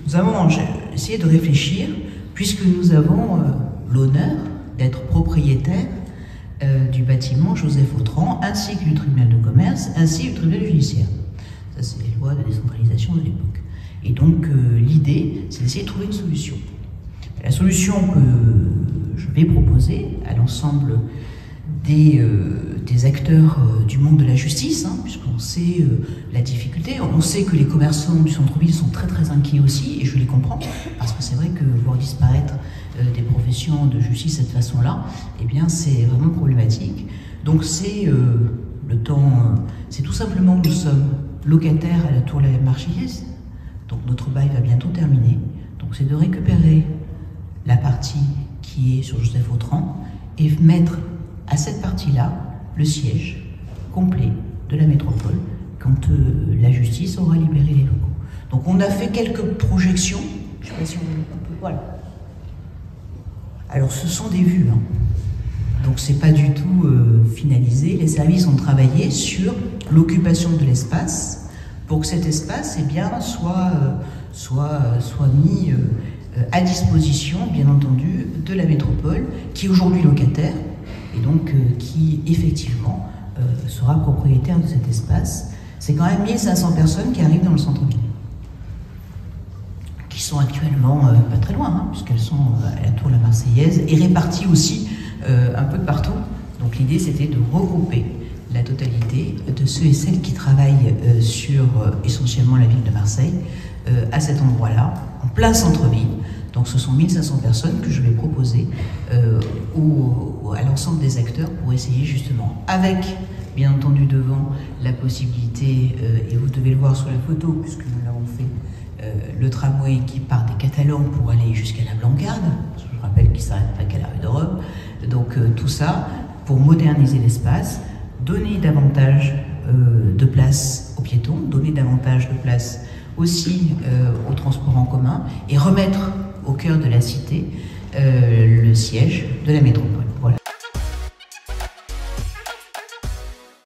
Nous avons essayé de réfléchir, puisque nous avons l'honneur d'être propriétaires du bâtiment Joseph Autran, ainsi que du tribunal de commerce, ainsi que du tribunal judiciaire. Ça, c'est les lois de décentralisation de l'époque. Et donc, l'idée, c'est d'essayer de trouver une solution. La solution que je vais proposer à l'ensemble des acteurs du monde de la justice, puisqu'on sait la difficulté, on sait que les commerçants du centre-ville sont très inquiets aussi, et je les comprends, parce que c'est vrai que voir disparaître des professions de justice de cette façon-là, eh bien c'est vraiment problématique. Donc c'est c'est tout simplement que nous sommes locataires à la Tour La Marseillaise, donc notre bail va bientôt terminer, donc c'est de récupérer la partie qui est sur Joseph Autran et mettre à cette partie-là le siège complet de la métropole quand la justice aura libéré les locaux. Donc on a fait quelques projections, je ne sais pas si on peut, voilà. Alors ce sont des vues, donc c'est pas du tout finalisé. Les services ont travaillé sur l'occupation de l'espace pour que cet espace soit mis à disposition, bien entendu, de la métropole, qui est aujourd'hui locataire, et donc qui, effectivement, sera propriétaire de cet espace. C'est quand même 1500 personnes qui arrivent dans le centre-ville, qui sont actuellement pas très loin, puisqu'elles sont à la Tour La Marseillaise, et réparties aussi un peu de partout. Donc l'idée, c'était de regrouper la totalité de ceux et celles qui travaillent sur essentiellement la ville de Marseille, à cet endroit-là, en plein centre-ville. Donc ce sont 1500 personnes que je vais proposer à l'ensemble des acteurs pour essayer justement, avec bien entendu devant la possibilité, et vous devez le voir sur la photo puisque nous l'avons fait, le tramway qui part des Catalans pour aller jusqu'à la Blancarde, je rappelle qu'il ne s'arrête pas qu'à la rue de Rome. Donc tout ça pour moderniser l'espace, donner davantage de place aux piétons, donner davantage de place aussi aux transports en commun et remettre au cœur de la cité le siège de la métropole. Voilà.